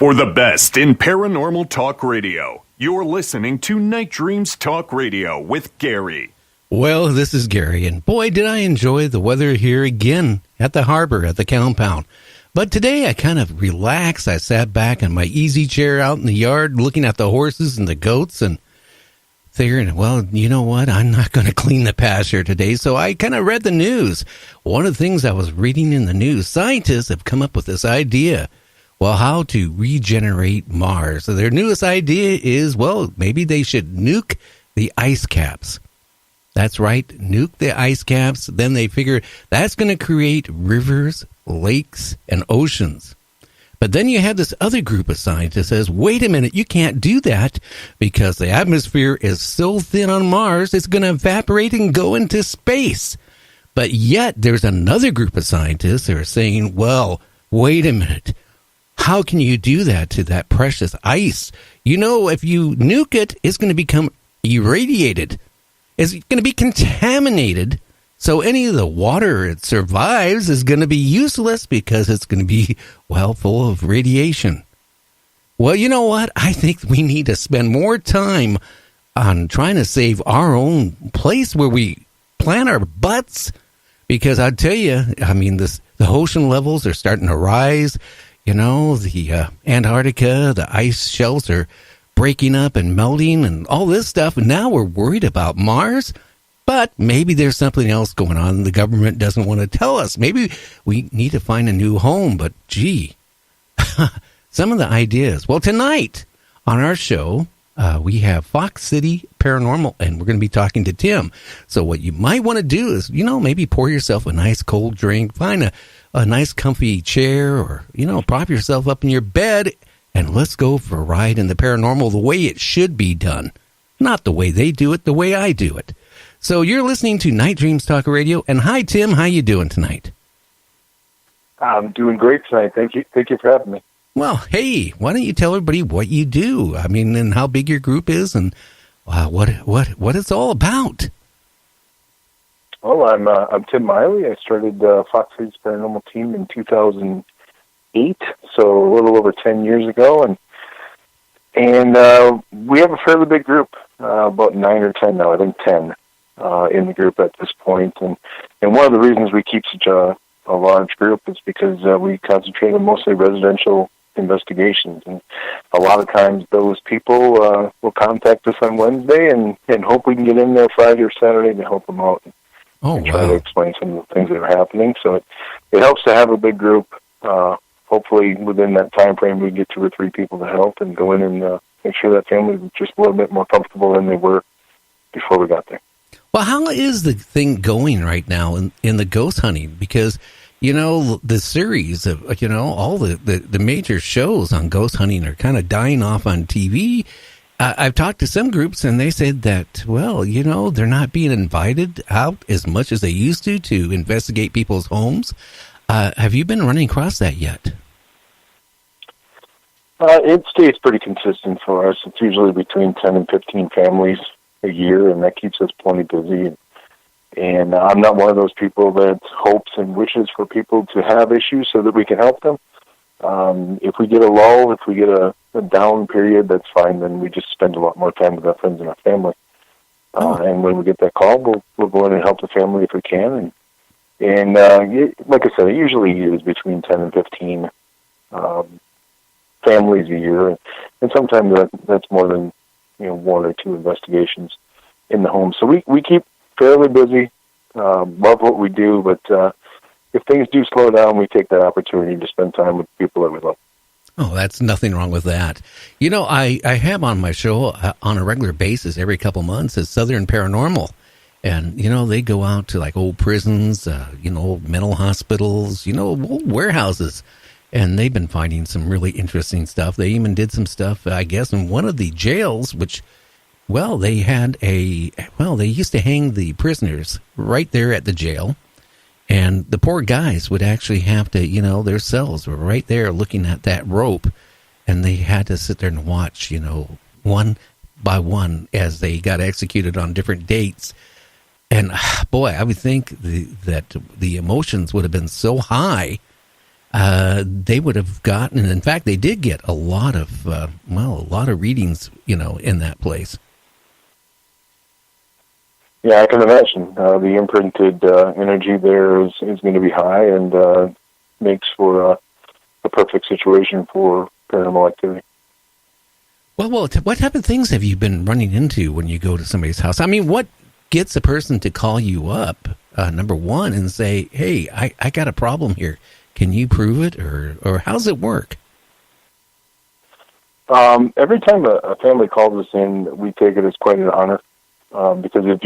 For the best in paranormal talk radio, you're listening to Night Dreams Talk Radio with Gary. Well, this is Gary, and boy, did I enjoy the weather here again at the harbor, at the compound. But today I kind of relaxed. I sat back in my easy chair out in the yard looking at the horses and the goats and figuring, well, you know what? I'm not going to clean the pasture today. So I kind of read the news. One of the things I was reading in the news, scientists have come up with this idea. Well, how to regenerate Mars. So their newest idea is, well, maybe they should nuke the ice caps. That's right, nuke the ice caps. Then they figure that's going to create rivers, lakes, and oceans. But then you have this other group of scientists that says, wait a minute, you can't do that because the atmosphere is so thin on Mars, it's going to evaporate and go into space. But yet there's another group of scientists that are saying, well, wait a minute. How can you do that to that precious ice? You know, if you nuke it, it's going to become irradiated. It's going to be contaminated. So any of the water it survives is going to be useless because it's going to be, well, full of radiation. Well, you know what? I think we need to spend more time on trying to save our own place where we plant our butts. Because I'll tell you, I mean, the ocean levels are starting to rise. You know, the Antarctica, the ice shelves are breaking up and melting and all this stuff. And now we're worried about Mars. But maybe there's something else going on the government doesn't want to tell us. Maybe we need to find a new home. But, gee, some of the ideas. Well, tonight on our show, we have Fox City Paranormal, and we're going to be talking to Tim. So what you might want to do is, maybe pour yourself a nice cold drink, find a nice comfy chair, or, prop yourself up in your bed, and let's go for a ride in the paranormal the way it should be done. Not the way they do it, the way I do it. So you're listening to Night Dreams Talk Radio, and hi, Tim. How you doing tonight? I'm doing great tonight. Thank you for having me. Well, hey, why don't you tell everybody what you do? I mean, and how big your group is, and what it's all about. Well, I'm Tim Miley. I started Fox Cities Paranormal team in 2008, so a little over 10 years ago, and we have a fairly big group, about 9 or 10 now. I think 10 in the group at this point, and one of the reasons we keep such a large group is because we concentrate on mostly residential investigations, and a lot of times those people will contact us on Wednesday and hope we can get in there Friday or Saturday to help them out and try to explain some of the things that are happening. So it helps to have a big group. Hopefully within that time frame we get 2 or 3 people to help and go in and make sure that family is just a little bit more comfortable than they were before we got there. Well, how is the thing going right now in the ghost hunting? Because the series of, all the major shows on ghost hunting are kind of dying off on TV. I've talked to some groups, and they said that, well, they're not being invited out as much as they used to investigate people's homes. Have you been running across that yet? It stays pretty consistent for us. It's usually between 10 and 15 families a year, and that keeps us plenty busy. And I'm not one of those people that hopes and wishes for people to have issues so that we can help them. If we get a lull, if we get a down period, that's fine. Then we just spend a lot more time with our friends and our family. And when we get that call, we'll go in and help the family if we can. And like I said, it usually is between 10 and 15 families a year. And sometimes that's more than 1 or 2 investigations in the home. So we keep fairly busy, love what we do, but if things do slow down, we take that opportunity to spend time with people that we love. Oh, that's nothing wrong with that. I have on my show on a regular basis every couple months is Southern Paranormal. And, they go out to like old prisons, old mental hospitals, old warehouses. And they've been finding some really interesting stuff. They even did some stuff, I guess, in one of the jails, which... Well, they used to hang the prisoners right there at the jail, and the poor guys would actually have to, their cells were right there looking at that rope, and they had to sit there and watch, one by one as they got executed on different dates. And boy, I would think that the emotions would have been so high, they would have gotten, and in fact, they did get a lot of readings, in that place. Yeah, I can imagine. The imprinted energy there is going to be high and makes for a perfect situation for paranormal activity. Well, what type of things have you been running into when you go to somebody's house? I mean, what gets a person to call you up, number one, and say, hey, I got a problem here. Can you prove it, or how's it work? Every time a family calls us in, we take it as quite an honor. Because as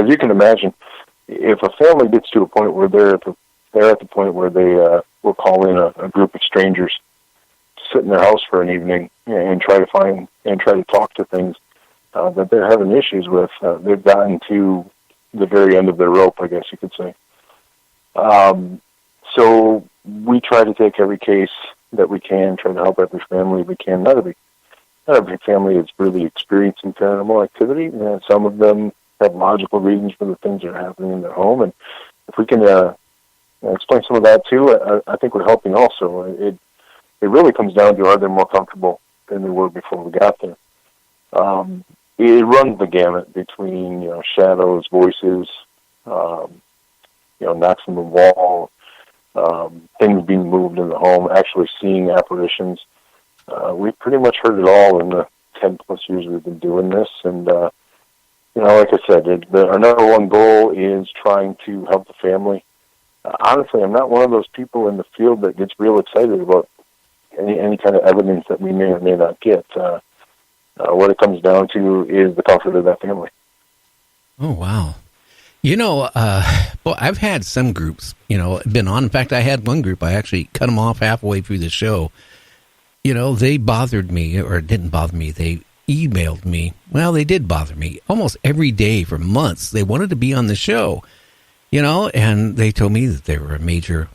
you can imagine, if a family gets to a point where they're at the point where they will call in a group of strangers to sit in their house for an evening and try to talk to things that they're having issues with, they've gotten to the very end of their rope, I guess you could say. So we try to take every case that we can, try to help every family we can. Not every family is really experiencing paranormal activity. Some of them have logical reasons for the things that are happening in their home, and if we can explain some of that too, I think we're helping also. It really comes down to, are they more comfortable than they were before we got there? It runs the gamut between shadows, voices, knocks on the wall, things being moved in the home, actually seeing apparitions. We've pretty much heard it all in the 10-plus years we've been doing this. And, like I said, our number one goal is trying to help the family. Honestly, I'm not one of those people in the field that gets real excited about any kind of evidence that we may or may not get. what it comes down to is the comfort of that family. Oh, wow. Well, I've had some groups, been on. In fact, I had one group, I actually cut them off halfway through the show. They bothered me, or didn't bother me. They emailed me. Well, they did bother me almost every day for months. They wanted to be on the show, and they told me that they were a major,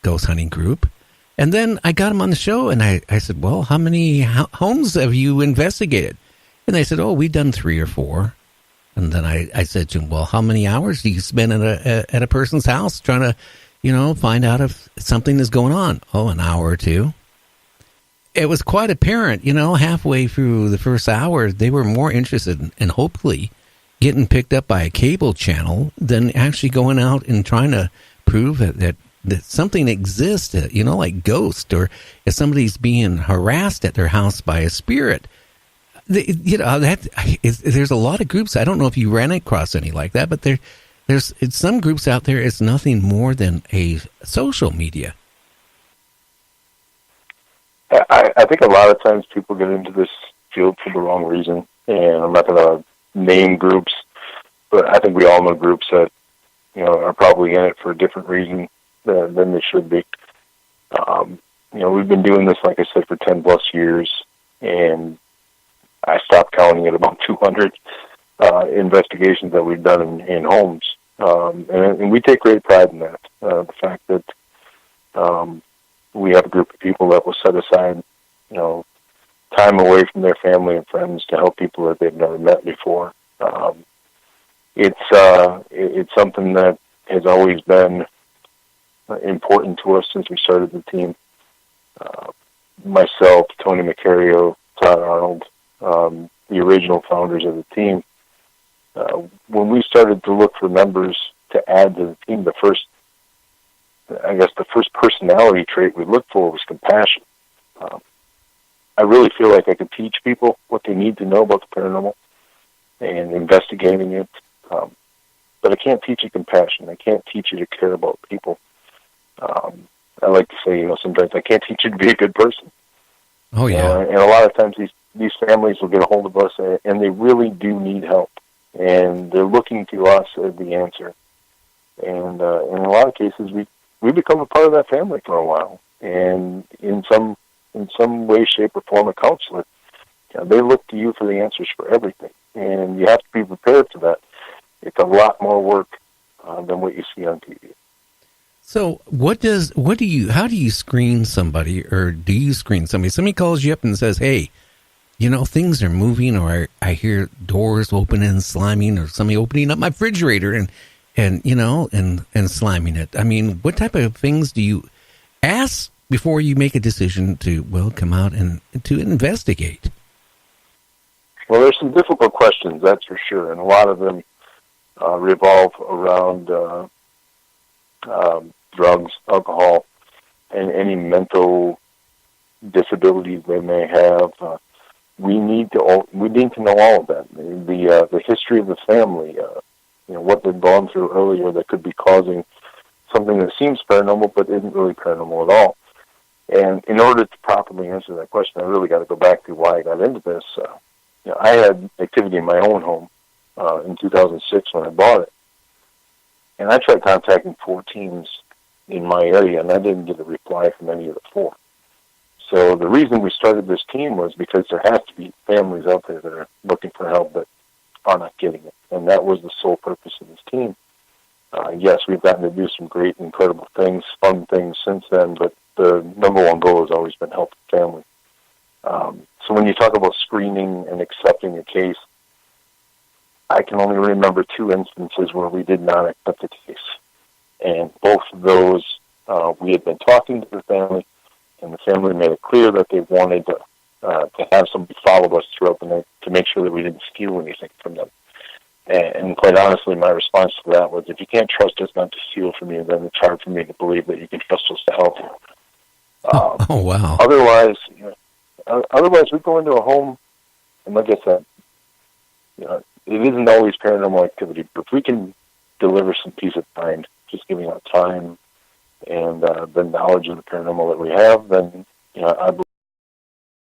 ghost hunting group. And then I got them on the show, and I said, well, how many homes have you investigated? And they said, oh, we've done 3 or 4. And then I said to him, well, how many hours do you spend at a person's house trying to, find out if something is going on? Oh, an hour or 2. It was quite apparent, halfway through the first hour, they were more interested in hopefully getting picked up by a cable channel than actually going out and trying to prove that something exists, like ghosts, or if somebody's being harassed at their house by a spirit. There's a lot of groups. I don't know if you ran across any like that, but there's some groups out there. It's nothing more than a social media. I think a lot of times people get into this field for the wrong reason, and I'm not going to name groups, but I think we all know groups that are probably in it for a different reason than they should be. We've been doing this, like I said, for 10 plus years, and I stopped counting at about 200 investigations that we've done in homes, and we take great pride in that. The fact that we have a group of people that will set aside, time away from their family and friends to help people that they've never met before. It's something that has always been important to us since we started the team. Myself, Tony Macario, Todd Arnold, the original founders of the team. When we started to look for members to add to the team, the first personality trait we looked for was compassion. I really feel like I could teach people what they need to know about the paranormal and investigating it, but I can't teach you compassion. I can't teach you to care about people. I like to say, sometimes I can't teach you to be a good person. Oh, yeah. And a lot of times these families will get a hold of us, and they really do need help, and they're looking to us as the answer. And in a lot of cases, we become a part of that family for a while, and in some way, shape, or form, a counselor. They look to you for the answers for everything, and you have to be prepared for that. It's a lot more work than what you see on TV. So how do you screen somebody, or do you screen somebody? Somebody calls you up and says, hey, things are moving, or I hear doors opening and slamming, or somebody opening up my refrigerator and slamming it. I mean, what type of things do you ask before you make a decision to, come out and to investigate? Well, there's some difficult questions, that's for sure, and a lot of them revolve around drugs, alcohol, and any mental disabilities they may have. We need to know all of that. The history of the family, what they've gone through earlier that could be causing something that seems paranormal but isn't really paranormal at all. And in order to properly answer that question, I really got to go back to why I got into this. I had activity in my own home in 2006 when I bought it. And I tried contacting 4 teams in my area, and I didn't get a reply from any of the 4. So the reason we started this team was because there has to be families out there that are looking for help that are not getting it. And that was the sole purpose of this team. Yes, we've gotten to do some great, incredible things, fun things since then, but the number one goal has always been helping family. So when you talk about screening and accepting a case, I can only remember 2 instances where we did not accept the case. And both of those, we had been talking to the family, and the family made it clear that they wanted to have somebody follow us throughout the night to make sure that we didn't steal anything from them. And quite honestly, my response to that was, if you can't trust us not to steal from you, then it's hard for me to believe that you can trust us to help you. Oh, wow. Otherwise, we go into a home, and like I said, it isn't always paranormal activity, but if we can deliver some peace of mind, just giving our time and the knowledge of the paranormal that we have, then I believe